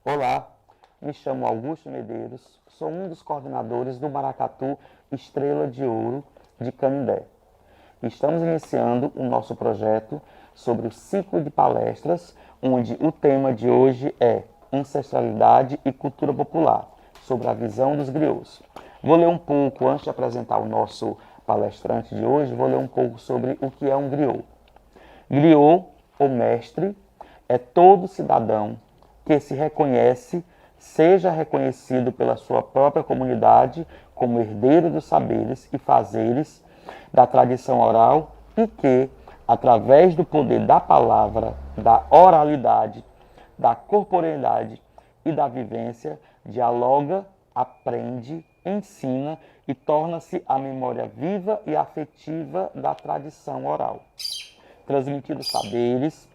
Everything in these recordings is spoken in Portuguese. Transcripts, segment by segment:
Olá, me chamo Augusto Medeiros, sou um dos coordenadores do Maracatu Estrela de Ouro de Canindé. Estamos iniciando o nosso projeto sobre o ciclo de palestras, onde o tema de hoje é Ancestralidade e Cultura Popular, sobre a visão dos griots. Vou ler um pouco, antes de apresentar o nosso palestrante de hoje, vou ler um pouco sobre o que é um griot. Griot, ou mestre, é todo cidadão que se reconhece, seja reconhecido pela sua própria comunidade como herdeiro dos saberes e fazeres da tradição oral e que, através do poder da palavra, da oralidade, da corporeidade e da vivência, dialoga, aprende, ensina e torna-se a memória viva e afetiva da tradição oral, transmitindo saberes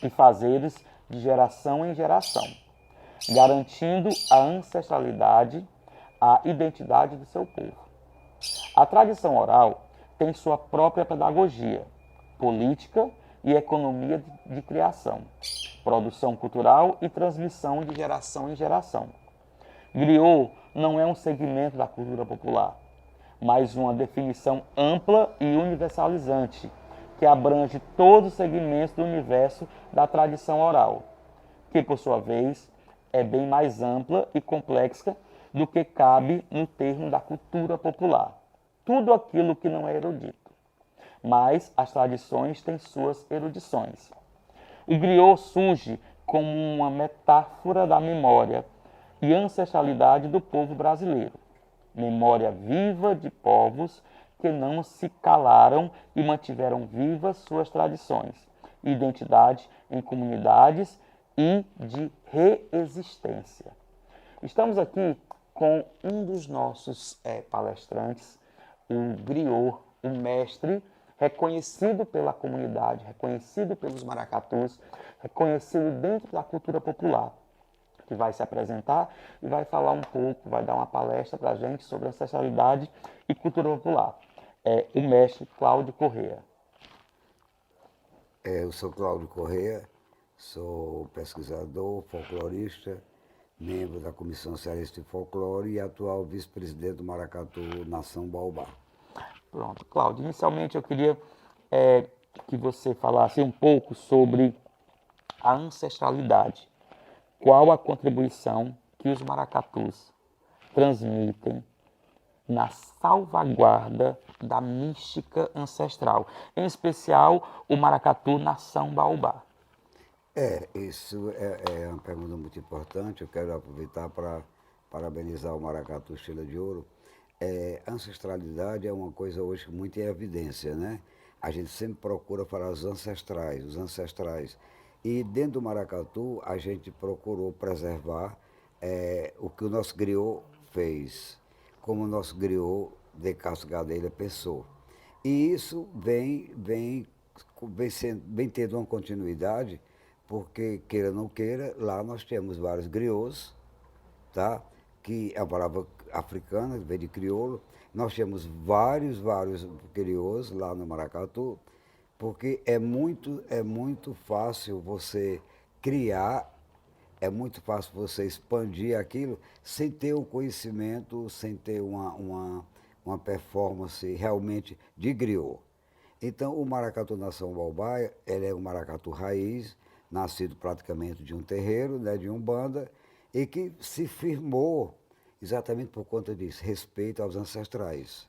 e fazeres de geração em geração, garantindo a ancestralidade, a identidade do seu povo. A tradição oral tem sua própria pedagogia, política e economia de criação, produção cultural e transmissão de geração em geração. Griot não é um segmento da cultura popular, mas uma definição ampla e universalizante, que abrange todos os segmentos do universo da tradição oral, que, por sua vez, é bem mais ampla e complexa do que cabe no termo da cultura popular. Tudo aquilo que não é erudito. Mas as tradições têm suas erudições. O griot surge como uma metáfora da memória e ancestralidade do povo brasileiro. Memória viva de povos que não se calaram e mantiveram vivas suas tradições, identidade em comunidades e de reexistência. Estamos aqui com um dos nossos palestrantes, o griot, o mestre, reconhecido pela comunidade, reconhecido pelos maracatus, reconhecido dentro da cultura popular, que vai se apresentar e vai falar um pouco, vai dar uma palestra para a gente sobre ancestralidade e cultura popular. É o mestre Cláudio Corrêa. Eu sou Cláudio Corrêa, sou pesquisador, folclorista, membro da Comissão Cearense de Folclore e atual vice-presidente do Maracatu Nação Baobá. Pronto, Cláudio, inicialmente eu queria que você falasse um pouco sobre a ancestralidade. Qual a contribuição que os maracatus transmitem na salvaguarda da mística ancestral, em especial o maracatu nação baobá? Isso é uma pergunta muito importante. Eu quero aproveitar para parabenizar o Maracatu Estrela de Ouro. Ancestralidade é uma coisa hoje muito em evidência, né? A gente sempre procura falar os ancestrais. E dentro do Maracatu, a gente procurou preservar o que o nosso griot fez, como o nosso griot de Castro Gadelha pensou. E isso vem tendo uma continuidade, porque, queira ou não queira, lá nós temos vários griots, tá? Que é a palavra africana, vem de crioulo. Nós temos vários griots lá no Maracatu, porque é muito fácil você criar, é muito fácil você expandir aquilo sem ter o conhecimento, sem ter uma performance realmente de griot. Então, o maracatu nação baobá, ele é um maracatu raiz, nascido praticamente de um terreiro, né, de umbanda, e que se firmou exatamente por conta disso, respeito aos ancestrais.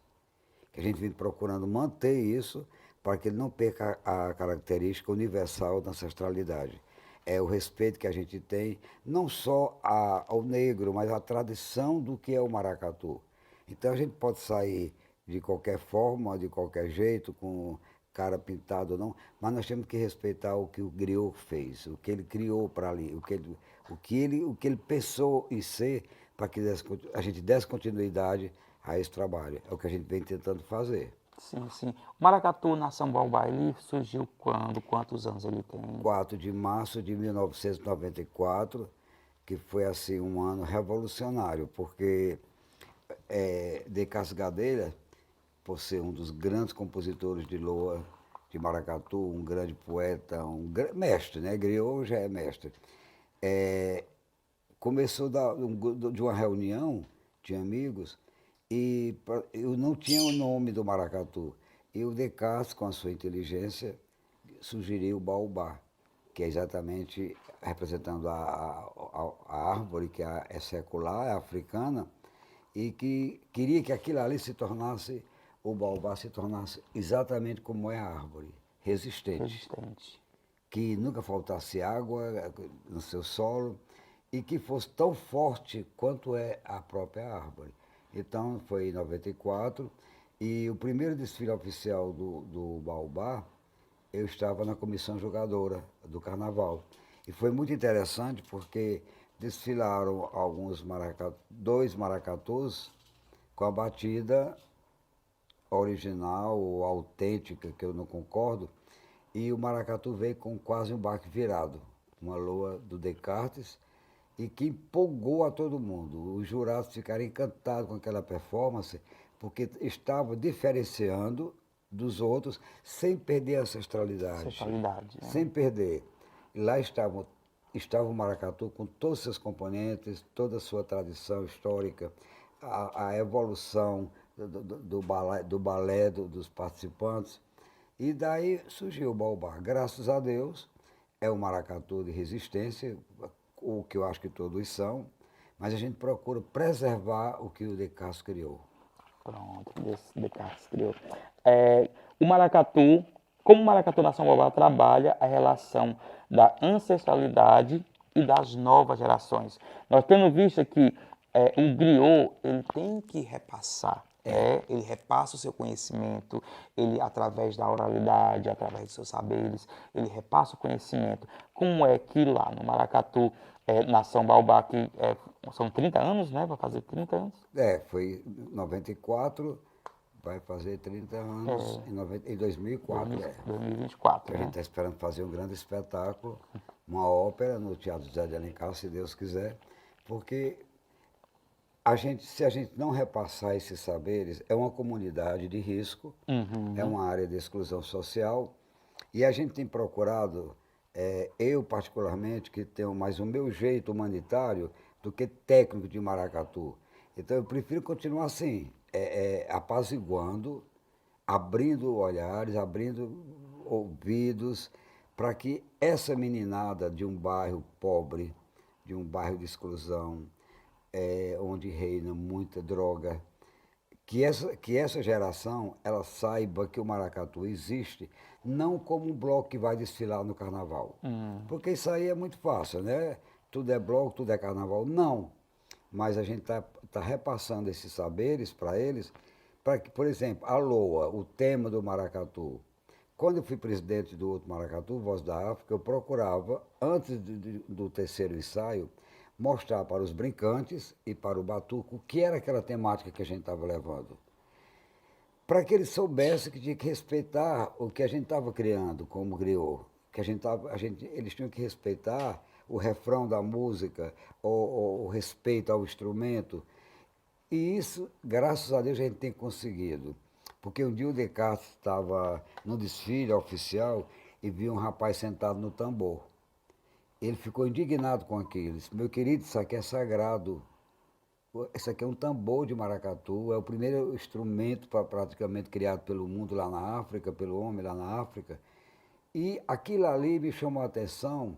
Que a gente vem procurando manter isso para que ele não perca a característica universal da ancestralidade. É o respeito que a gente tem, não só ao negro, mas à tradição do que é o maracatu. Então a gente pode sair de qualquer forma, de qualquer jeito, com cara pintado ou não, mas nós temos que respeitar o que o griot fez, o que ele criou para ali, o que ele pensou em ser para que a gente desse continuidade a esse trabalho. É o que a gente vem tentando fazer. Sim, sim. O maracatu nação baobá, ele surgiu quando? Quantos anos ele tem? 4 de março de 1994, que foi assim um ano revolucionário, porque De Cascadeira, por ser um dos grandes compositores de loa de maracatu, um grande poeta, mestre, né? Griot já é mestre. começou de uma reunião de amigos e eu não tinha o nome do maracatu. E o Descartes, com a sua inteligência, sugeriu o baobá, que é exatamente representando a árvore, que é secular, é africana, e que queria que aquilo ali se tornasse, o baobá se tornasse exatamente como é a árvore, resistente, que nunca faltasse água no seu solo e que fosse tão forte quanto é a própria árvore. Então foi em 94 e o primeiro desfile oficial do baobá, eu estava na comissão jogadora do carnaval. E foi muito interessante porque desfilaram dois maracatus com a batida original ou autêntica, que eu não concordo, e o maracatu veio com quase um baque virado, uma loa do Descartes, e que empolgou a todo mundo. Os jurados ficaram encantados com aquela performance, porque estava diferenciando dos outros sem perder a ancestralidade. Né? Sem perder. E lá estava o maracatu com todos os seus componentes, toda a sua tradição histórica, a evolução do balé dos participantes. E daí surgiu o baobá. Graças a Deus, é um maracatu de resistência, o que eu acho que todos são, mas a gente procura preservar o que o Descartes criou. Pronto, Descartes criou. O maracatu, como o Maracatu Nação Baobá trabalha a relação da ancestralidade e das novas gerações. Nós temos visto que o griot ele tem que repassar. Ele repassa o seu conhecimento, ele através da oralidade, através dos seus saberes, ele repassa o conhecimento. Como é que lá no Maracatu, Nação Baobá, que são 30 anos, né? Vai fazer 30 anos? Foi 94, vai fazer 30 anos em 2004. 2024. A gente está esperando fazer um grande espetáculo, uma ópera no Teatro José de Alencar, se Deus quiser, porque se a gente não repassar esses saberes, é uma comunidade de risco, é uma área de exclusão social, e a gente tem procurado, eu particularmente, que tenho mais o meu jeito humanitário do que técnico de maracatu. Então eu prefiro continuar assim, apaziguando, abrindo olhares, abrindo ouvidos, para que essa meninada de um bairro pobre, de um bairro de exclusão, onde reina muita droga, que essa geração ela saiba que o maracatu existe não como um bloco que vai desfilar no carnaval. Porque isso aí é muito fácil, né? Tudo é bloco, tudo é carnaval. Não. Mas a gente tá repassando esses saberes para eles, para que, por exemplo, a loa, o tema do maracatu. Quando eu fui presidente do outro maracatu, Voz da África, eu procurava, antes do terceiro ensaio, mostrar para os brincantes e para o batuque o que era aquela temática que a gente estava levando. Para que eles soubessem que tinha que respeitar o que a gente estava criando como griot. Que eles tinham que respeitar o refrão da música, o respeito ao instrumento. E isso, graças a Deus, a gente tem conseguido. Porque um dia o Descartes estava no desfile oficial e viu um rapaz sentado no tambor. Ele ficou indignado com aquilo. Disse, meu querido, isso aqui é sagrado. Isso aqui é um tambor de maracatu, é o primeiro instrumento praticamente criado pelo mundo lá na África, pelo homem lá na África. E aquilo ali me chamou a atenção,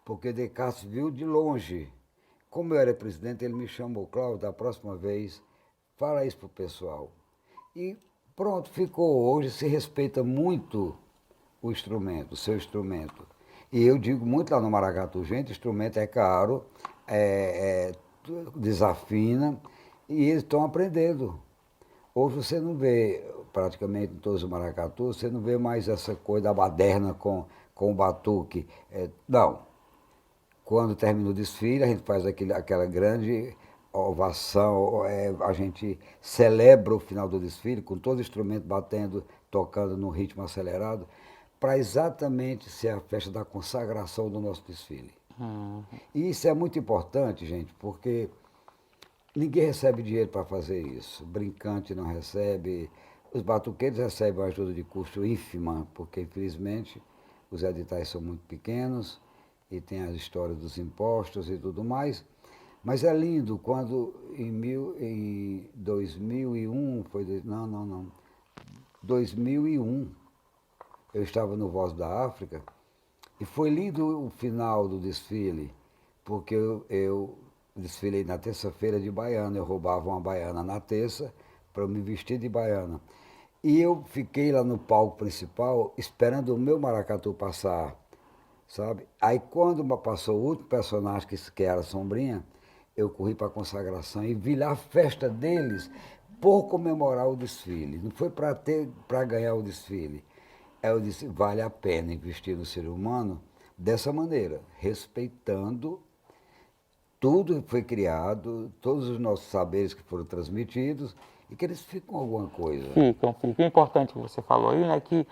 porque Descartes viu de longe. Como eu era presidente, ele me chamou, Cláudio, da próxima vez, fala isso para o pessoal. E pronto, ficou. Hoje se respeita muito o instrumento, o seu instrumento. E eu digo muito lá no maracatu, gente, instrumento é caro, desafina, e eles estão aprendendo. Hoje você não vê, praticamente em todos os maracatus, você não vê mais essa coisa da baderna com o batuque. Não. Quando termina o desfile, a gente faz aquela grande ovação, a gente celebra o final do desfile com todo o instrumento batendo, tocando no ritmo acelerado, para exatamente ser a festa da consagração do nosso desfile. E isso é muito importante, gente, porque ninguém recebe dinheiro para fazer isso. Brincante não recebe, os batuqueiros recebem uma ajuda de custo ínfima, porque infelizmente os editais são muito pequenos e tem as histórias dos impostos e tudo mais. Mas é lindo quando em 2001, não, 2001, eu estava no Voz da África e foi lindo o final do desfile, porque eu desfilei na terça-feira de baiana, eu roubava uma baiana na terça para me vestir de baiana. E eu fiquei lá no palco principal esperando o meu maracatu passar, sabe? Aí quando passou o último personagem, que era a Sombrinha, eu corri para a consagração e vi lá a festa deles por comemorar o desfile. Não foi para ganhar o desfile. Aí eu disse, vale a pena investir no ser humano dessa maneira, respeitando tudo que foi criado, todos os nossos saberes que foram transmitidos, e que eles ficam alguma coisa. Ficam. O importante que você falou aí, né, que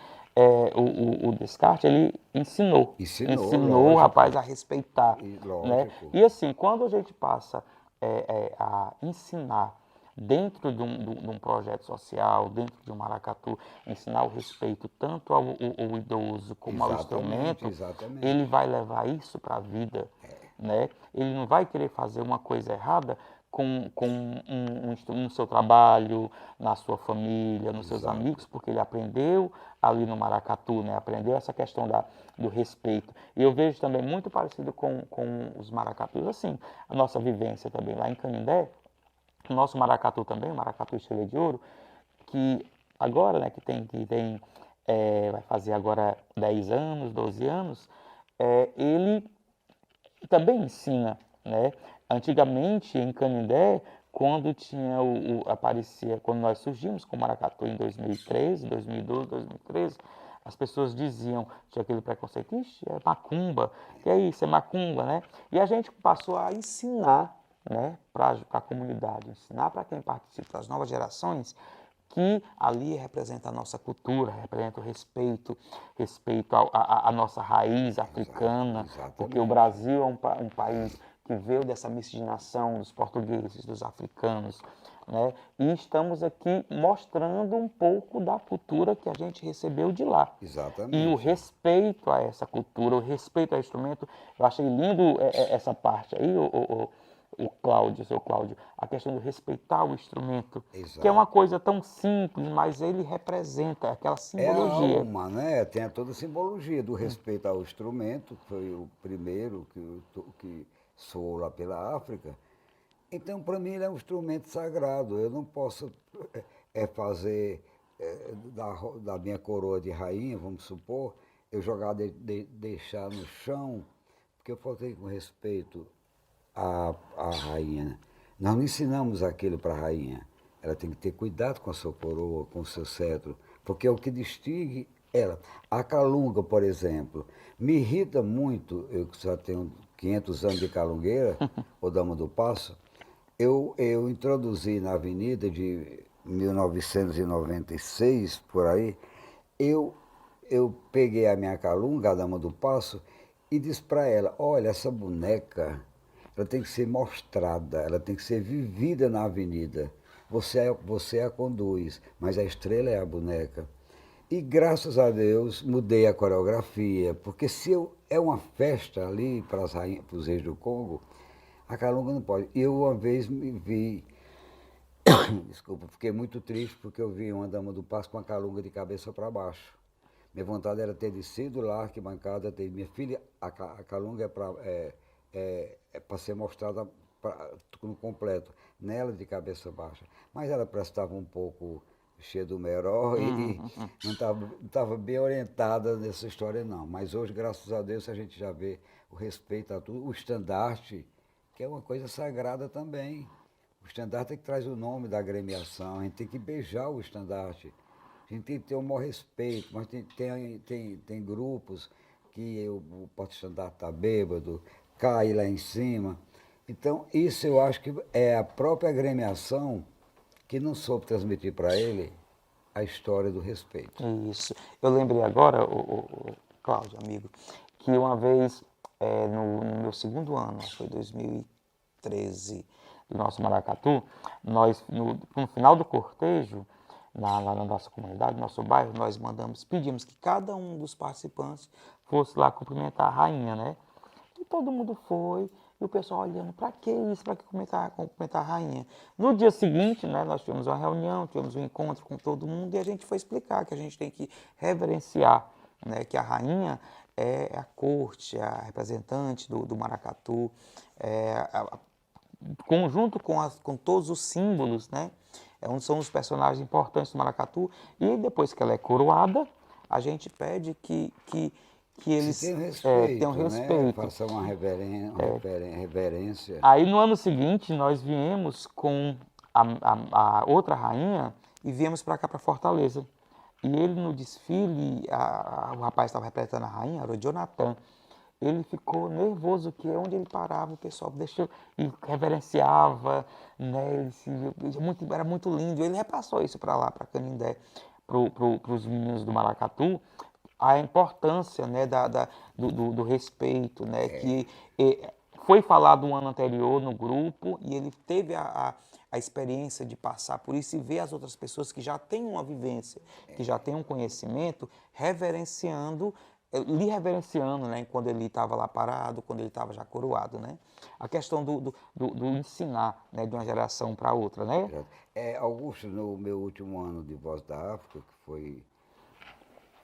o Descartes, ele Ensinou, o lógico. rapaz a respeitar, E, né? lógico. E assim, quando a gente passa a ensinar dentro de um projeto social, dentro de um maracatu, ensinar o respeito tanto ao idoso como ao instrumento, Exatamente. ele vai levar isso para a vida, né? Ele não vai querer fazer uma coisa errada no seu trabalho, na sua família, nos seus Exato. amigos, porque ele aprendeu ali no maracatu, né? Aprendeu essa questão do respeito. E eu vejo também muito parecido com os maracatus, assim, a nossa vivência também lá em Canindé, o nosso maracatu também, o maracatu Estrela de Ouro, que agora, né, vai fazer agora 10 anos, 12 anos, ele também ensina, né? Antigamente, em Canindé, quando tinha aparecia, quando nós surgimos com o maracatu em 2013, 2012, 2013, as pessoas diziam, tinha aquele preconceito, ixi, é macumba, que é isso, é macumba, né? E a gente passou a ensinar, né, para a comunidade, ensinar para quem participa, para as novas gerações, que ali representa a nossa cultura, representa o respeito à nossa raiz africana, porque o Exatamente. Brasil é um país que veio dessa miscigenação dos portugueses, dos africanos, né? E estamos aqui mostrando um pouco da cultura que a gente recebeu de lá. E o Exatamente. respeito a essa cultura, o respeito ao instrumento, eu achei lindo essa parte aí, seu Cláudio, a questão do respeitar o instrumento, que é uma Exato. coisa tão simples, mas ele representa aquela É a simbologia. alma, né? Tem toda a simbologia do respeito ao instrumento, que foi o primeiro que soou lá pela África. Então, para mim, ele é um instrumento sagrado. Eu não posso fazer da minha coroa de rainha, vamos supor, eu jogar, deixar no chão, porque eu faltei com respeito à rainha. Né? Nós não ensinamos aquilo para a rainha. Ela tem que ter cuidado com a sua coroa, com o seu cetro, porque é o que distingue ela. A calunga, por exemplo, me irrita muito, eu que já tenho 500 anos de calungueira, ou dama do passo, eu introduzi na avenida de 1996, por aí, eu, eu peguei a minha calunga, a dama do passo, e disse para ela, olha, essa boneca, ela tem que ser mostrada, ela tem que ser vivida na avenida. Você a conduz, mas a estrela é a boneca. E graças a Deus mudei a coreografia, porque é uma festa ali para os reis do Congo, a calunga não pode. Eu uma vez me vi, desculpa, fiquei muito triste porque eu vi uma dama do passo com a calunga de cabeça para baixo. Minha vontade era ter descido lá, arquibancada, ter minha filha, a calunga é para ser mostrada no completo, nela de cabeça baixa. Mas ela prestava um pouco cheia do meró e não estava bem orientada nessa história não. Mas hoje, graças a Deus, a gente já vê o respeito a tudo, o estandarte, que é uma coisa sagrada também. O estandarte é que traz o nome da agremiação, a gente tem que beijar o estandarte. A gente tem que ter o maior respeito, mas tem grupos que o porta-estandarte está bêbado, cai lá em cima. Então, isso eu acho que é a própria agremiação que não soube transmitir para ele a história do respeito. Isso. Eu lembrei agora, o Cláudio, amigo, que uma vez, no meu segundo ano, acho que foi 2013, do nosso maracatu, nós, no final do cortejo, lá na nossa comunidade, no nosso bairro, nós pedimos que cada um dos participantes fosse lá cumprimentar a rainha, né? E todo mundo foi, E o pessoal olhando, para que isso? Para que cumprimentar a rainha? No dia seguinte, né, nós tivemos uma reunião, tivemos um encontro com todo mundo e a gente foi explicar que a gente tem que reverenciar, né, que a rainha é a corte, é a representante do maracatu, conjunto com todos os símbolos, né? São os personagens importantes do maracatu. E depois que ela é coroada, a gente pede que Se eles tem tenham respeito, né? respeito. Faça uma reverência. Aí no ano seguinte nós viemos com a outra rainha e viemos para cá, para Fortaleza. E ele no desfile, o rapaz estava representando a rainha, era o Jonathan. Ele ficou nervoso, que onde ele parava, o pessoal deixou e reverenciava, né? Era muito lindo. Ele repassou isso para lá, para Canindé, para os meninos do maracatu, a importância, né, do respeito, né? Que foi falado um ano anterior no grupo e ele teve a experiência de passar por isso e ver as outras pessoas que já têm uma vivência, que já têm um conhecimento, lhe reverenciando, né, quando ele estava lá parado, quando ele estava já coroado, né? A questão do ensinar, né, de uma geração para outra, né? Augusto, no meu último ano de Voz da África, que foi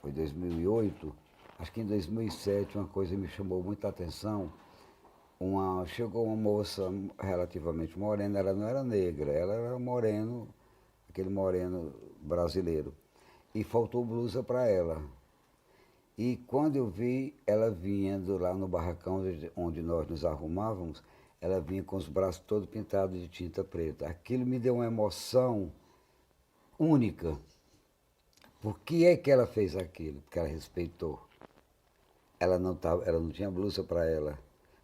2008, acho que em 2007 uma coisa me chamou muita atenção. Chegou uma moça relativamente morena, ela não era negra, ela era moreno, aquele moreno brasileiro. E faltou blusa para ela. E quando eu vi, ela vinha lá no barracão onde nós nos arrumávamos, ela vinha com os braços todos pintados de tinta preta. Aquilo me deu uma emoção única. Por que é que ela fez aquilo? Porque ela respeitou. Ela não tinha blusa para ela,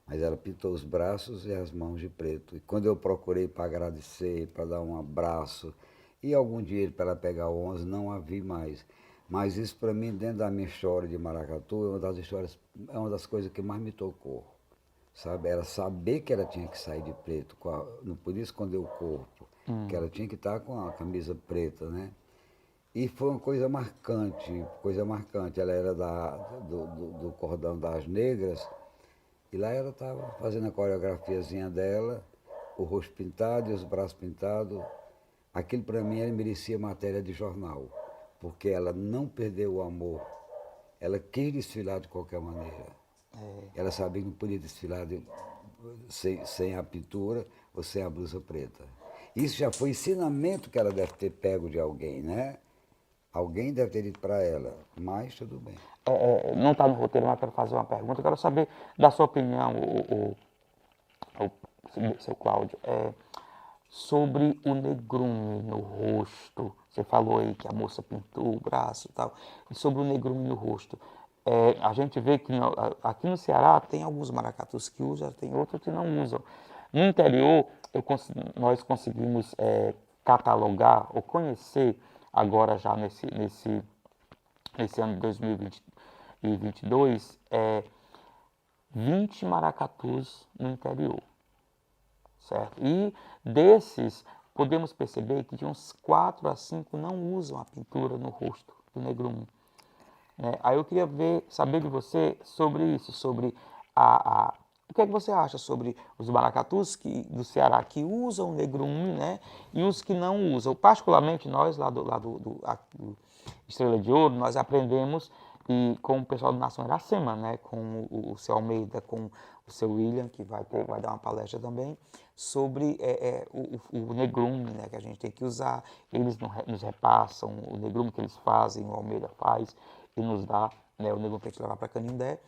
mas ela pintou os braços e as mãos de preto. E quando eu procurei para agradecer, para dar um abraço e algum dinheiro para ela pegar o 11, não a vi mais. Mas isso para mim, dentro da minha história de maracatu, é uma das coisas que mais me tocou. Sabe? Era saber que ela tinha que sair de preto, não podia esconder o corpo, que ela tinha que estar com a camisa preta, né? E foi uma coisa marcante, coisa marcante. Ela era do Cordão das Negras, e lá ela estava fazendo a coreografiazinha dela, o rosto pintado e os braços pintados. Aquilo para mim ela merecia matéria de jornal, porque ela não perdeu o amor. Ela quis desfilar de qualquer maneira. Ela sabia que não podia desfilar sem a pintura ou sem a blusa preta. Isso já foi ensinamento que ela deve ter pego de alguém, né? Alguém deve ter dito para ela, mas tudo bem. Não está no roteiro, mas quero fazer uma pergunta. Eu quero saber da sua opinião, seu Cláudio, sobre o negrume no rosto. Você falou aí que a moça pintou o braço e tal. E sobre o negrume no rosto. A gente vê que aqui no Ceará tem alguns maracatus que usam, tem outros que não usam. No interior, nós conseguimos catalogar ou conhecer, agora já nesse ano de 2022, 20 maracatus no interior, certo? E desses, podemos perceber que de uns 4 a 5 não usam a pintura no rosto do negrume. Aí eu queria saber de você sobre isso, sobre o que é que você acha sobre os maracatus do Ceará que usam o negrume, né? E os que não usam. Particularmente nós, lá do Estrela de Ouro, nós aprendemos com o pessoal do Nação Iracema, né? Com o seu Almeida, com o seu William, que vai dar uma palestra também, sobre o negrume, né? Que a gente tem que usar. Eles nos repassam o negrume que eles fazem, o Almeida faz, e nos dá, né, o negrume para a gente levar para Canindé.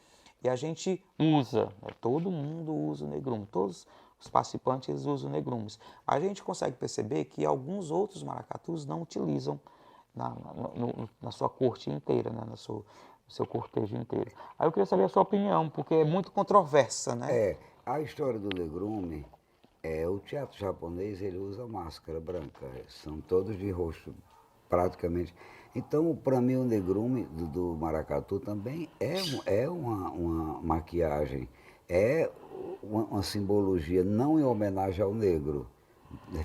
E a gente usa, né, todo mundo usa o negrume, todos os participantes eles usam o negrumes. A gente consegue perceber que alguns outros maracatus não utilizam na sua corte inteira, né, no seu cortejo inteiro. Aí eu queria saber a sua opinião, porque é muito controversa, né? A história do negrume, o teatro japonês ele usa máscara branca, são todos de rosto praticamente. Então, para mim, o negrume do maracatu também é uma maquiagem, é uma simbologia, não em homenagem ao negro,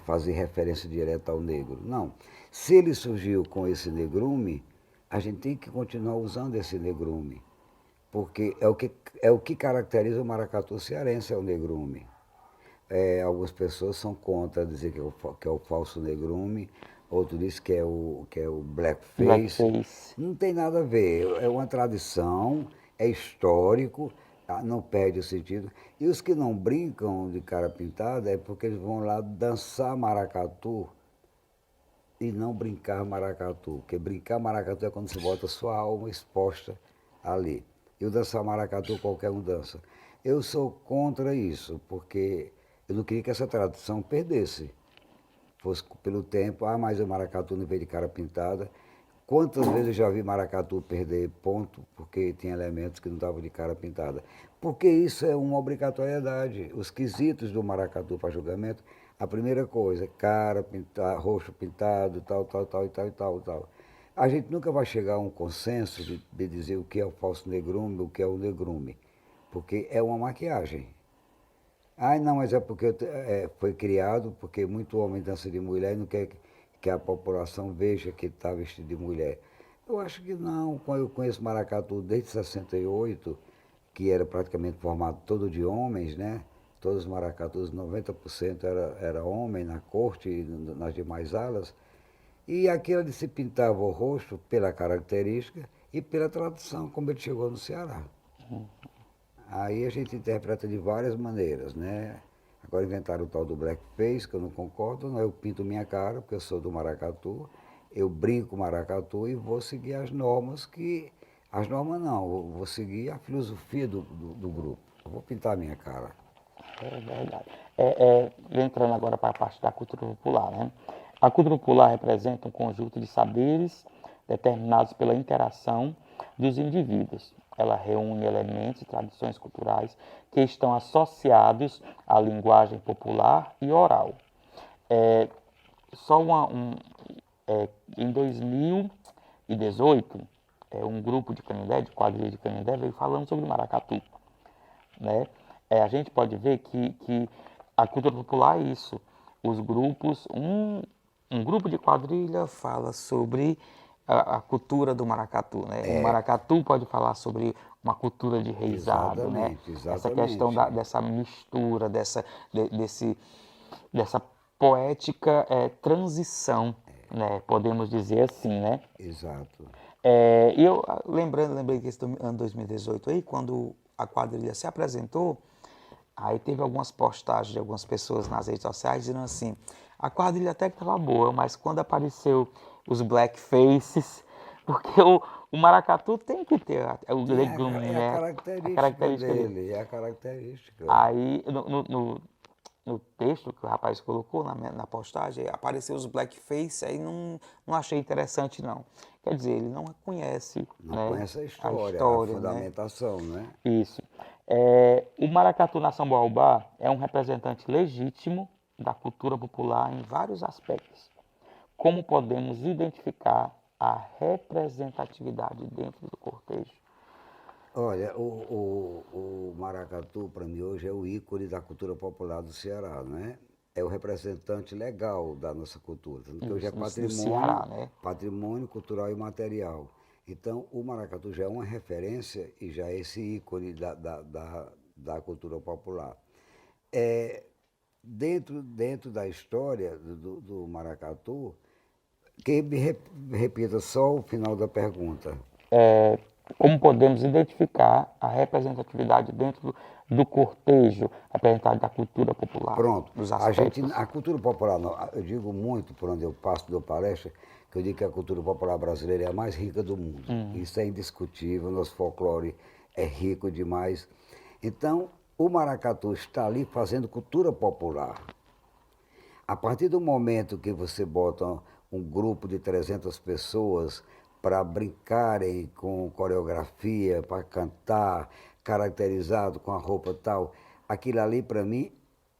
fazer referência direta ao negro, não. Se ele surgiu com esse negrume, a gente tem que continuar usando esse negrume, porque é o que caracteriza o maracatu cearense, é o negrume. Algumas pessoas são contra dizer que é o falso negrume, outro diz que é o blackface. Blackface. Não tem nada a ver, é uma tradição, é histórico, tá? Não perde o sentido. E os que não brincam de cara pintada é porque eles vão lá dançar maracatu e não brincar maracatu. Porque brincar maracatu é quando você bota a sua alma exposta ali. E o dançar maracatu qualquer um dança. Eu sou contra isso, porque eu não queria que essa tradição perdesse. Fosse pelo tempo, mas o maracatu não veio de cara pintada. Quantas vezes eu já vi maracatu perder ponto porque tinha elementos que não estavam de cara pintada? Porque isso é uma obrigatoriedade. Os quesitos do maracatu para julgamento, a primeira coisa, cara pintado, rosto pintado, tal, tal, tal e tal e tal, tal. A gente nunca vai chegar a um consenso de dizer o que é o falso negrume, o que é o negrume, porque é uma maquiagem. Não, mas é porque foi criado, porque muito homem dança de mulher e não quer que a população veja que está vestido de mulher. Eu acho que não. Eu conheço maracatu desde 68, que era praticamente formado todo de homens, né? Todos os maracatus, 90% era homem na corte e nas demais alas. E aquilo de se pintava o rosto pela característica e pela tradição, como ele chegou no Ceará. Aí a gente interpreta de várias maneiras, né? Agora inventaram o tal do blackface, que eu não concordo, não. Eu pinto minha cara, porque eu sou do maracatu, eu brinco maracatu e vou seguir as normas que... As normas não, eu vou seguir a filosofia do grupo. Eu vou pintar minha cara. É verdade. Entrando agora para a parte da cultura popular, né? A cultura popular representa um conjunto de saberes determinados pela interação dos indivíduos. Ela reúne elementos e tradições culturais que estão associados à linguagem popular e oral. É, só em 2018, um grupo de Canindé, de quadrilha de Canindé, veio falando sobre maracatu, né? A gente pode ver que a cultura popular é isso. Os grupos, um grupo de quadrilha fala sobre a cultura do maracatu, né? O maracatu pode falar sobre uma cultura de reisado, né? Exatamente, Essa questão exatamente. dessa mistura, dessa poética transição, né? Podemos dizer assim, né? Exato. E eu lembrei que esse ano 2018 aí, quando a quadrilha se apresentou, aí teve algumas postagens de algumas pessoas nas redes sociais dizendo assim, a quadrilha até que estava boa, mas quando apareceu os blackfaces, porque o maracatu tem que ter o legume, É a né? A característica característica dele. dele, é a característica. Aí no texto que o rapaz colocou na postagem, apareceu os blackface, aí não achei interessante não. Quer dizer, ele não conhece, Não né, conhece a a história, a história, né? fundamentação, né? Isso. O maracatu na Samboaubá é um representante legítimo da cultura popular em vários aspectos. Como podemos identificar a representatividade dentro do cortejo? Olha, o maracatu, para mim, hoje é o ícone da cultura popular do Ceará, né? É o representante legal da nossa cultura, tanto que hoje é Isso, do Ceará, né? patrimônio cultural e material. Então, o maracatu já é uma referência e já é esse ícone da cultura popular. É, dentro da história do maracatu, que repita só o final da pergunta. Como podemos identificar a representatividade dentro do cortejo, representante da cultura popular, Pronto. dos A aspectos. cultura popular, eu digo muito por onde eu passo, dou palestra, que eu digo que a cultura popular brasileira é a mais rica do mundo. Isso é indiscutível, nosso folclore é rico demais. Então, o maracatu está ali fazendo cultura popular. A partir do momento que você bota um grupo de 300 pessoas para brincarem com coreografia, para cantar, caracterizado com a roupa tal, aquilo ali para mim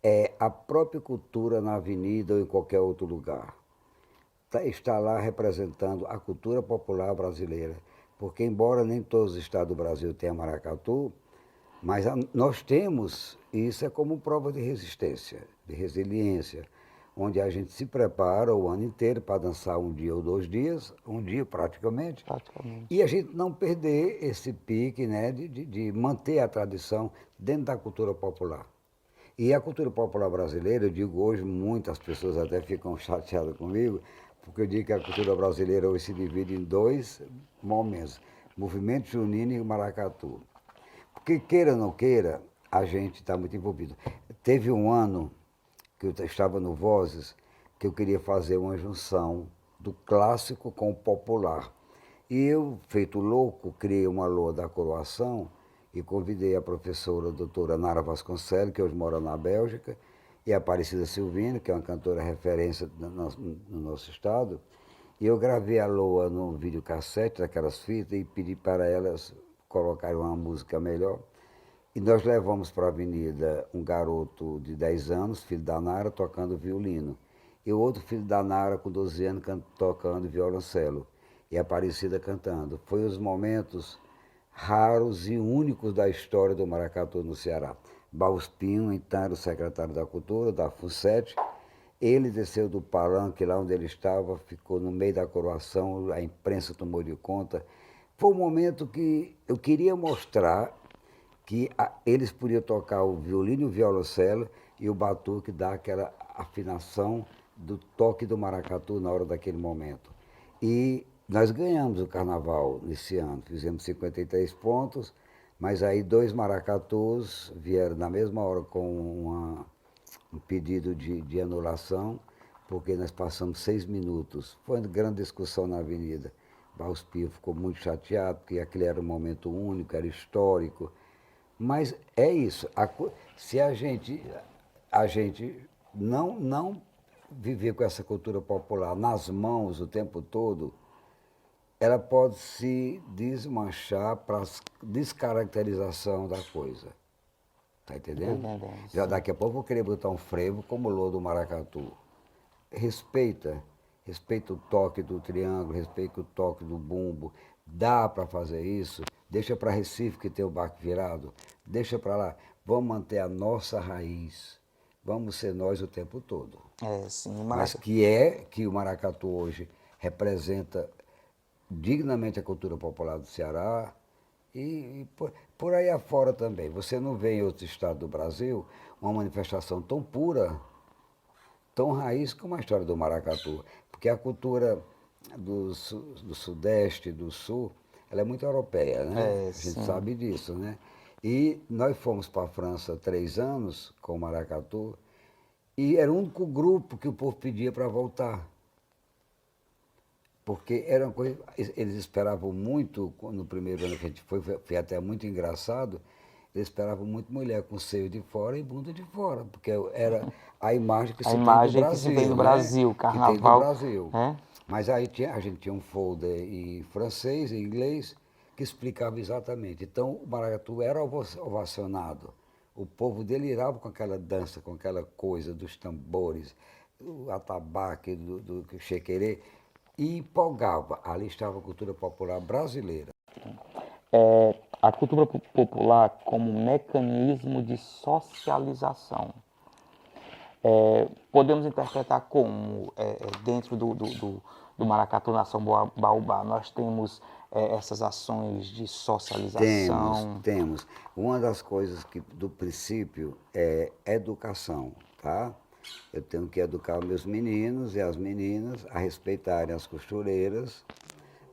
é a própria cultura na avenida ou em qualquer outro lugar. Está lá representando a cultura popular brasileira. Porque embora nem todos os estados do Brasil tenham maracatu, mas nós temos, e isso é como prova de resistência, de resiliência, onde a gente se prepara o ano inteiro para dançar um dia ou 2 dias, um dia praticamente, e a gente não perder esse pique, né, de manter a tradição dentro da cultura popular. E a cultura popular brasileira, eu digo hoje, muitas pessoas até ficam chateadas comigo, porque eu digo que a cultura brasileira hoje se divide em dois momentos, movimento junino e maracatu. Porque queira ou não queira, a gente está muito envolvido. Teve um ano que eu estava no Vozes, que eu queria fazer uma junção do clássico com o popular. E eu, feito louco, criei uma loa da coroação e convidei a professora a doutora Nara Vasconcelos, que hoje mora na Bélgica, e a Aparecida Silvino, que é uma cantora referência no nosso estado. E eu gravei a loa num videocassete, daquelas fitas, e pedi para elas colocarem uma música melhor. E nós levamos para a avenida um garoto de 10 anos, filho da Nara, tocando violino. E o outro filho da Nara, com 12 anos, tocando violoncelo. E a Aparecida cantando. Foi os momentos raros e únicos da história do maracatu no Ceará. Barros Pinho, então, era o secretário da Cultura, da FUNSET. Ele desceu do palanque, lá onde ele estava, ficou no meio da coroação, a imprensa tomou de conta. Foi um momento que eu queria mostrar que eles podiam tocar o violino e o violoncelo e o batuque dar aquela afinação do toque do maracatu na hora daquele momento. E nós ganhamos o carnaval nesse ano, fizemos 53 pontos, mas aí 2 maracatus vieram na mesma hora com um pedido de anulação, porque nós passamos 6 minutos. Foi uma grande discussão na avenida. Barros Pio ficou muito chateado, porque aquele era um momento único, era histórico. Mas é isso. Se a gente não viver com essa cultura popular nas mãos o tempo todo, ela pode se desmanchar para a descaracterização da coisa. Tá entendendo? Já daqui a pouco eu vou querer botar um frevo como o Lô do Maracatu. Respeita o toque do triângulo, respeita o toque do bumbo. Dá para fazer isso. Deixa para Recife que tem o barco virado. Deixa para lá. Vamos manter a nossa raiz. Vamos ser nós o tempo todo. Sim, Mas que o maracatu hoje representa dignamente a cultura popular do Ceará e por aí afora também. Você não vê em outros estados do Brasil uma manifestação tão pura, tão raiz como a história do maracatu. Porque a cultura do Sudeste e do Sul, ela é muito europeia, né? A gente sabe disso, né? E nós fomos para a França 3 anos com o maracatu e era o único grupo que o povo pedia para voltar. Porque era uma coisa, eles esperavam muito, no primeiro ano que a gente foi até muito engraçado, eles esperavam muito mulher com seio de fora e bunda de fora, porque era a imagem que se tem do Brasil. Que se tem do Brasil, né? carnaval. Que tem do Brasil. Mas aí a gente tinha um folder em francês e inglês que explicava exatamente. Então o maracatu era ovacionado. O povo delirava com aquela dança, com aquela coisa dos tambores, o atabaque, do chequerê, e empolgava. Ali estava a cultura popular brasileira. A cultura popular como mecanismo de socialização. Podemos interpretar como, dentro do Maracatu Nação Baobá, nós temos essas ações de socialização. Temos. Uma das coisas que, do princípio, é educação, tá? Eu tenho que educar meus meninos e as meninas a respeitarem as costureiras,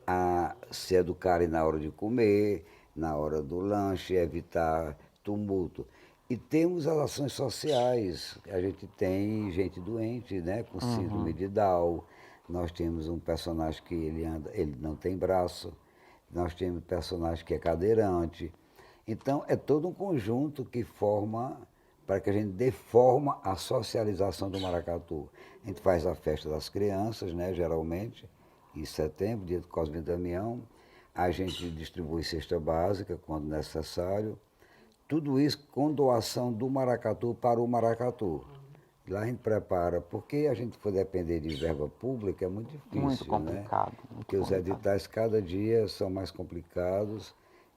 a se educarem na hora de comer, na hora do lanche, evitar tumulto. E temos as ações sociais. A gente tem gente doente, né, com síndrome de Down. Nós temos um personagem que ele não tem braço. Nós temos um personagem que é cadeirante. Então, é todo um conjunto que forma para que a gente dê forma à socialização do maracatu. A gente faz a festa das crianças, né, geralmente, em setembro, dia do Cosme e Damião. A gente distribui cesta básica quando necessário. Tudo isso com doação do maracatu para o maracatu. Lá a gente prepara, porque a gente for depender de verba pública é muito difícil, muito complicado. Né? Porque os editais cada dia são mais complicados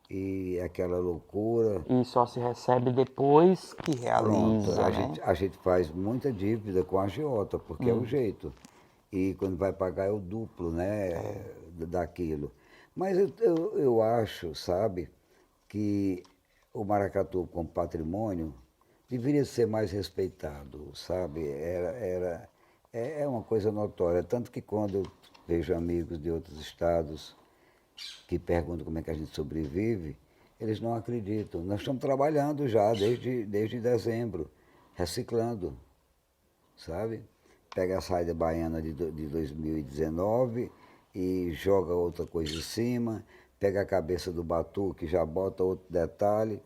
e aquela loucura. E só se recebe depois que realiza. Pronto, a gente faz muita dívida com a agiota, porque é o jeito. E quando vai pagar é o duplo, né, daquilo. Mas eu acho, sabe, que o maracatu como patrimônio deveria ser mais respeitado, sabe? É uma coisa notória. Tanto que quando eu vejo amigos de outros estados que perguntam como é que a gente sobrevive, eles não acreditam. Nós estamos trabalhando já desde dezembro, reciclando, sabe? Pega a saída baiana de 2019 e joga outra coisa em cima, pega a cabeça do batuque, já bota outro detalhe.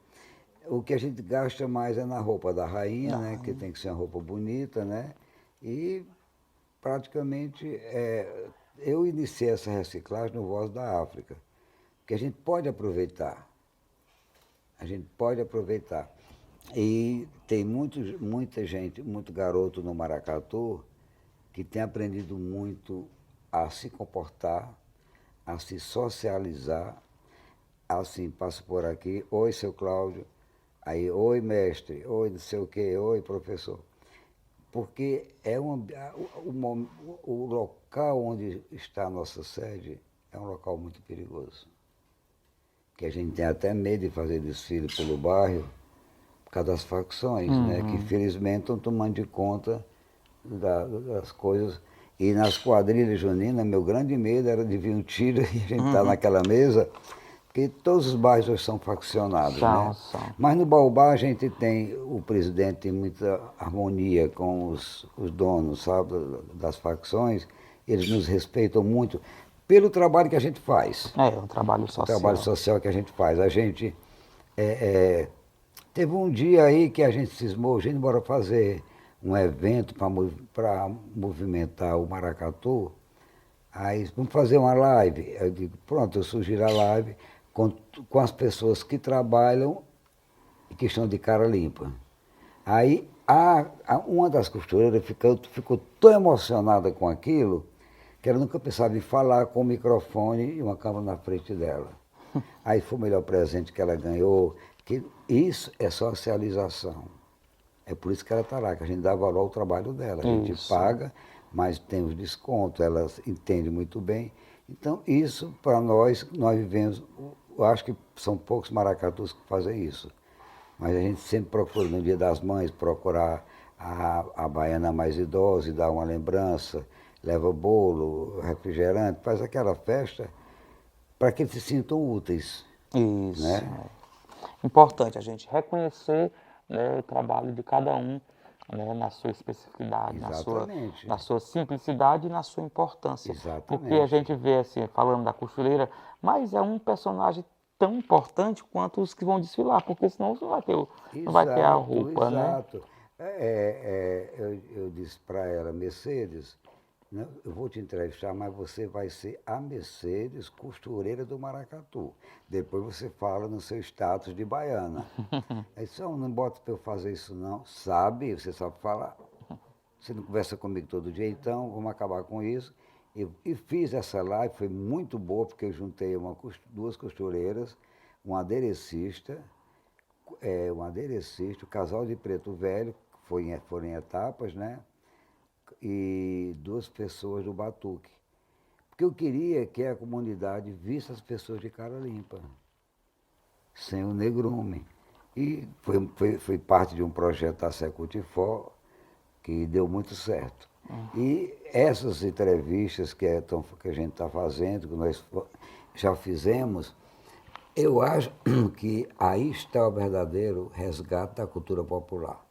O que a gente gasta mais é na roupa da rainha, né? Que tem que ser uma roupa bonita, né? E praticamente eu iniciei essa reciclagem no Voz da África, que a gente pode aproveitar. A gente pode aproveitar. E tem muita gente, muito garoto no Maracatu que tem aprendido muito a se comportar, a se socializar. Assim, passo por aqui, oi, seu Cláudio, aí, oi, mestre, oi, não sei o quê, oi, professor. Porque o local onde está a nossa sede é um local muito perigoso. Que a gente tem até medo de fazer desfile pelo bairro por causa das facções, né? Que infelizmente estão tomando de conta das coisas. E nas quadrilhas juninas, meu grande medo era de vir um tiro e a gente estar naquela mesa, porque todos os bairros hoje são faccionados, né? Mas no Baobá a gente tem, o presidente tem muita harmonia com os donos, sabe, das facções, eles nos respeitam muito pelo trabalho que a gente faz. Um trabalho social. O trabalho social que a gente faz. A gente teve um dia aí que a gente cismou, a gente bora fazer um evento para movimentar o Maracatu. Aí vamos fazer uma live. Eu digo, pronto, eu sugiro a live com as pessoas que trabalham e que estão de cara limpa. Aí uma das costureiras ficou tão emocionada com aquilo que ela nunca pensava em falar com o microfone e uma câmera na frente dela. Aí foi o melhor presente que ela ganhou, que isso é socialização. É por isso que ela está lá, que a gente dá valor ao trabalho dela. A gente paga, mas tem os descontos, ela entende muito bem. Então, isso, para nós vivemos, eu acho que são poucos maracatus que fazem isso. Mas a gente sempre procura, no Dia das Mães, procurar a baiana mais idosa e dar uma lembrança, leva bolo, refrigerante, faz aquela festa para que eles se sintam úteis. Isso. Né? Importante a gente reconhecer, né, o trabalho de cada um, né, na sua especificidade, na sua simplicidade e na sua importância. Exatamente. Porque a gente vê, assim, falando da costureira, mas é um personagem tão importante quanto os que vão desfilar, porque senão você não vai ter a roupa, né? Exato. Eu disse para ela, Mercedes, né, eu vou te entrevistar, mas você vai ser a Mercedes, costureira do Maracatu. Depois você fala no seu status de baiana. Aí disse, não bota para eu fazer isso não. Sabe, você sabe falar. Você não conversa comigo todo dia, então vamos acabar com isso. E fiz essa live, foi muito boa, porque eu juntei duas costureiras, um aderecista, o casal de preto velho, que foram em etapas, né? E duas pessoas do batuque. Porque eu queria que a comunidade visse as pessoas de cara limpa, sem o negrume. E foi parte de um projeto da Secutifó que deu muito certo. E essas entrevistas que a gente está fazendo, que nós já fizemos, eu acho que aí está o verdadeiro resgate da cultura popular.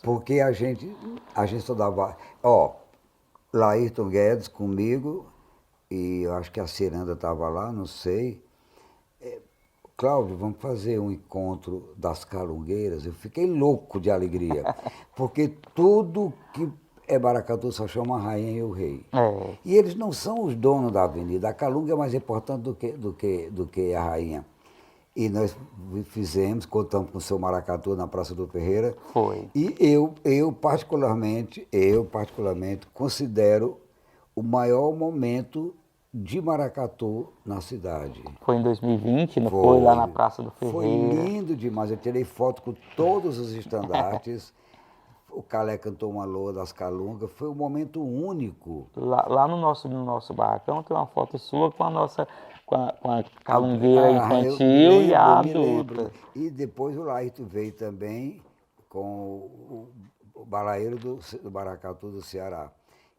Porque a gente só dava... Laírton Guedes comigo, e eu acho que a Ciranda estava lá, não sei. Cláudio, vamos fazer um encontro das calungueiras. Eu fiquei louco de alegria, porque tudo que é Maracatu só chama a rainha e o rei. E eles não são os donos da avenida. A calunga é mais importante do que a rainha. E nós contamos com o seu Maracatu na Praça do Ferreira. Foi. E eu particularmente considero o maior momento de Maracatu na cidade. Foi em 2020, não foi lá na Praça do Ferreira? Foi lindo demais. Eu tirei foto com todos os estandartes. O Calé cantou uma loa das calungas. Foi um momento único. Lá no nosso barracão tem uma foto sua com a calungueira infantil e a adulta. E depois o Laírton veio também o balaeiro do Maracatu do Ceará,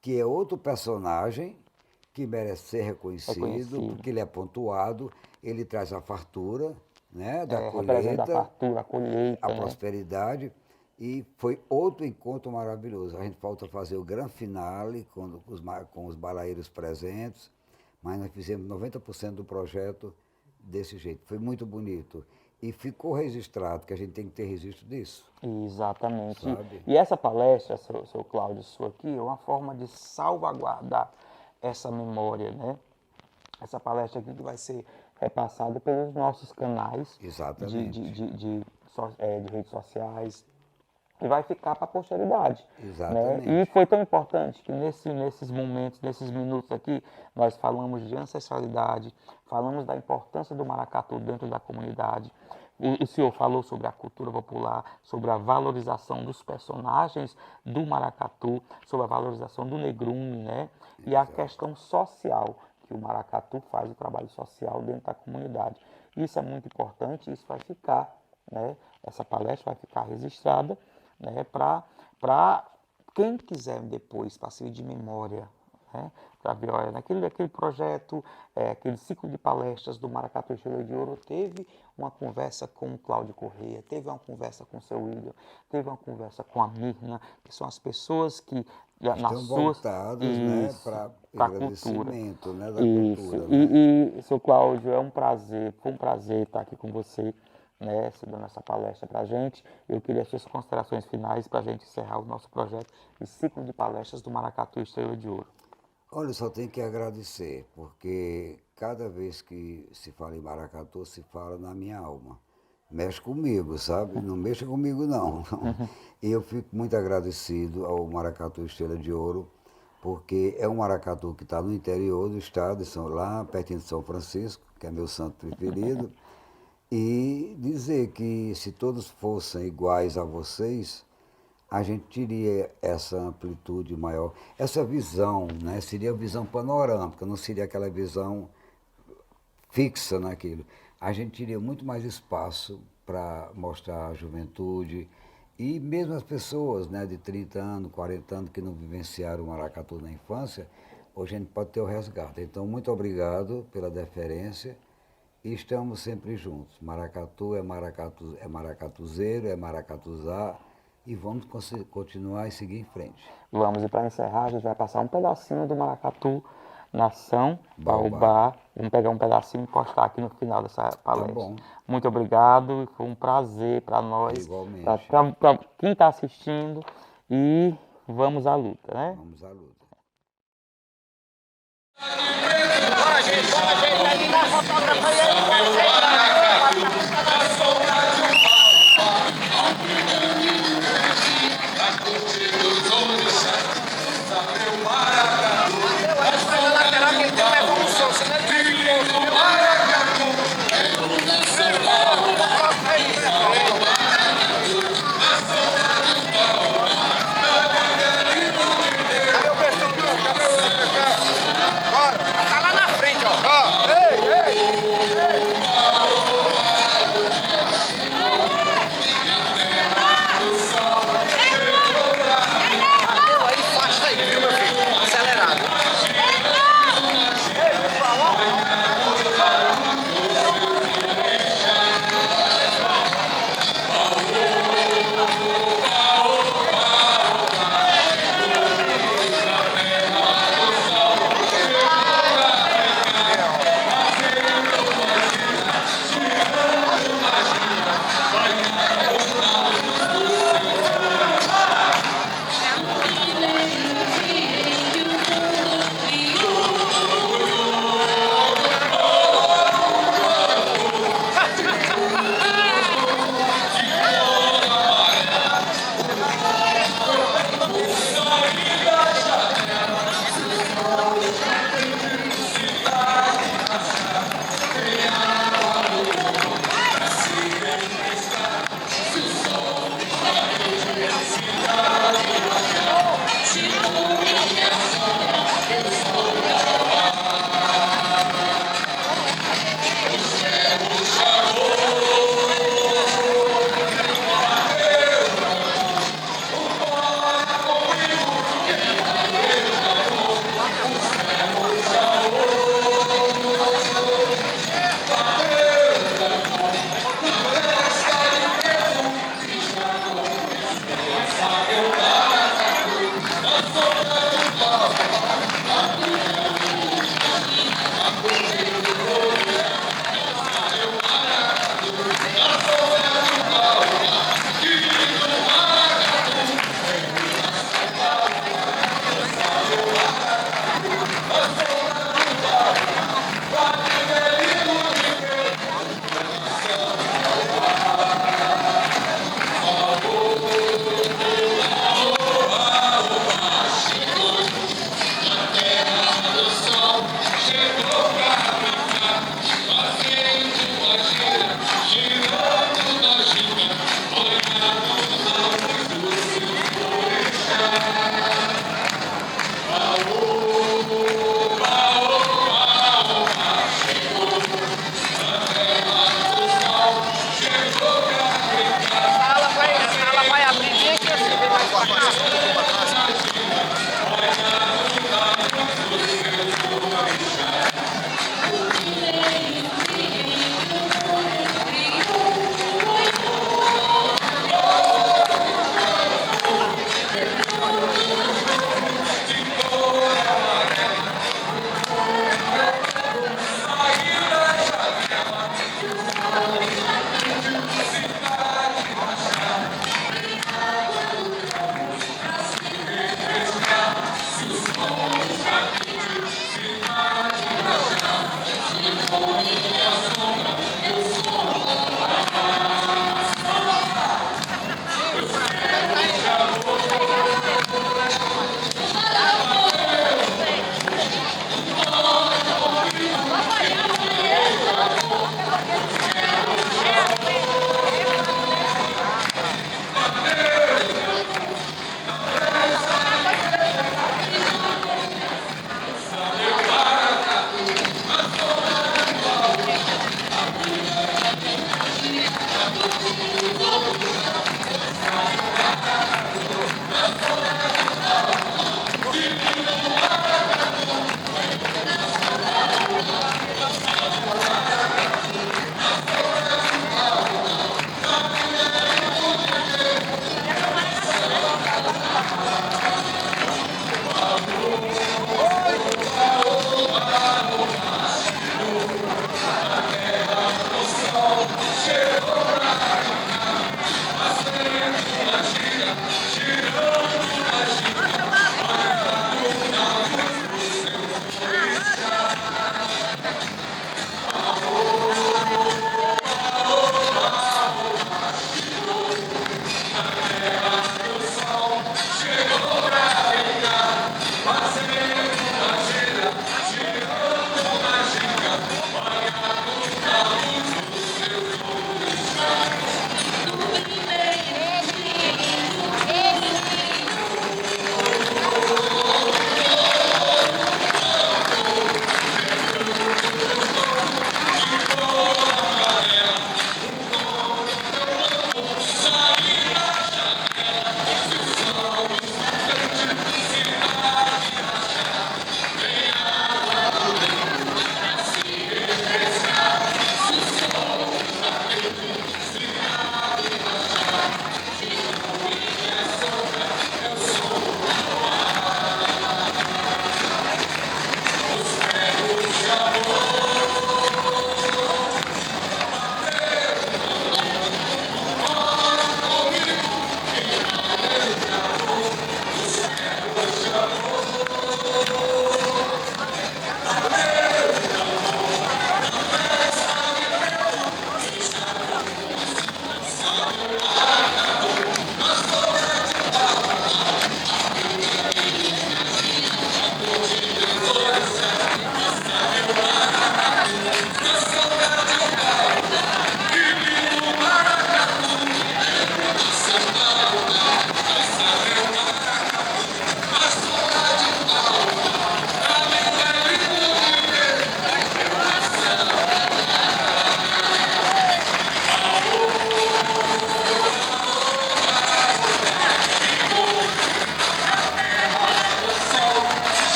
que é outro personagem que merece ser reconhecido, porque ele é pontuado, ele traz a fartura, né, da representa colheita, a fartura, a colheita, a né? prosperidade, e foi outro encontro maravilhoso. A gente falta fazer o grande finale com os balaeiros presentes, mas nós fizemos 90% do projeto desse jeito. Foi muito bonito. E ficou registrado, que a gente tem que ter registro disso. Exatamente. Sabe? E essa palestra, seu Cláudio, sua aqui, é uma forma de salvaguardar essa memória, né? Essa palestra aqui que vai ser repassada pelos nossos canais Exatamente. de redes sociais, e vai ficar para a posteridade. Exatamente. Né? E foi tão importante que nesses momentos, nesses minutos aqui, nós falamos de ancestralidade, falamos da importância do maracatu dentro da comunidade. O senhor falou sobre a cultura popular, sobre a valorização dos personagens do maracatu, sobre a valorização do negrume, né? E a questão social, que o maracatu faz o trabalho social dentro da comunidade. Isso é muito importante, isso vai ficar, né? Essa palestra vai ficar registrada, né, para quem quiser depois, para servir de memória, né, para ver, olha, naquele projeto, aquele ciclo de palestras do Maracatu Estrela de Ouro, teve uma conversa com o Cláudio Correia, teve uma conversa com o seu William, teve uma conversa com a Mirna, que são as pessoas que estão voltados, né, para agradecimento, né, da cultura. Né? E, seu Cláudio, foi um prazer estar aqui com você, né, dando essa palestra para a gente. Eu queria as suas considerações finais para a gente encerrar o nosso projeto de ciclo de palestras do Maracatu Estrela de Ouro. Olha, eu só tenho que agradecer, porque cada vez que se fala em maracatu, se fala na minha alma. Mexe comigo, sabe? Não mexa comigo, não. E eu fico muito agradecido ao Maracatu Estrela de Ouro, porque é um maracatu que está no interior do estado, lá pertinho de São Francisco, que é meu santo preferido. E dizer que se todos fossem iguais a vocês, a gente teria essa amplitude maior, essa visão, né? Seria a visão panorâmica, não seria aquela visão fixa naquilo. A gente teria muito mais espaço para mostrar a juventude e mesmo as pessoas, né, de 30 anos, 40 anos que não vivenciaram o maracatu na infância, hoje a gente pode ter o resgate. Então, muito obrigado pela deferência. E estamos sempre juntos. Maracatu é maracatuzeiro, é maracatuzá, e vamos continuar e seguir em frente. Vamos, e para encerrar, a gente vai passar um pedacinho do Maracatu Nação Baobá. Vamos pegar um pedacinho e postar aqui no final dessa palestra. Tá bom. Muito obrigado, foi um prazer para nós. Igualmente. Para quem está assistindo, e vamos à luta, né? Vamos à luta. Bora, gente, aí na fotografia tá lá na frente, ó. Ei, ei.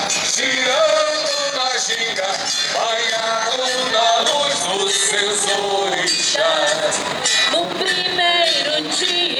girando na ginga, banhado na luz dos seus orixás. No primeiro dia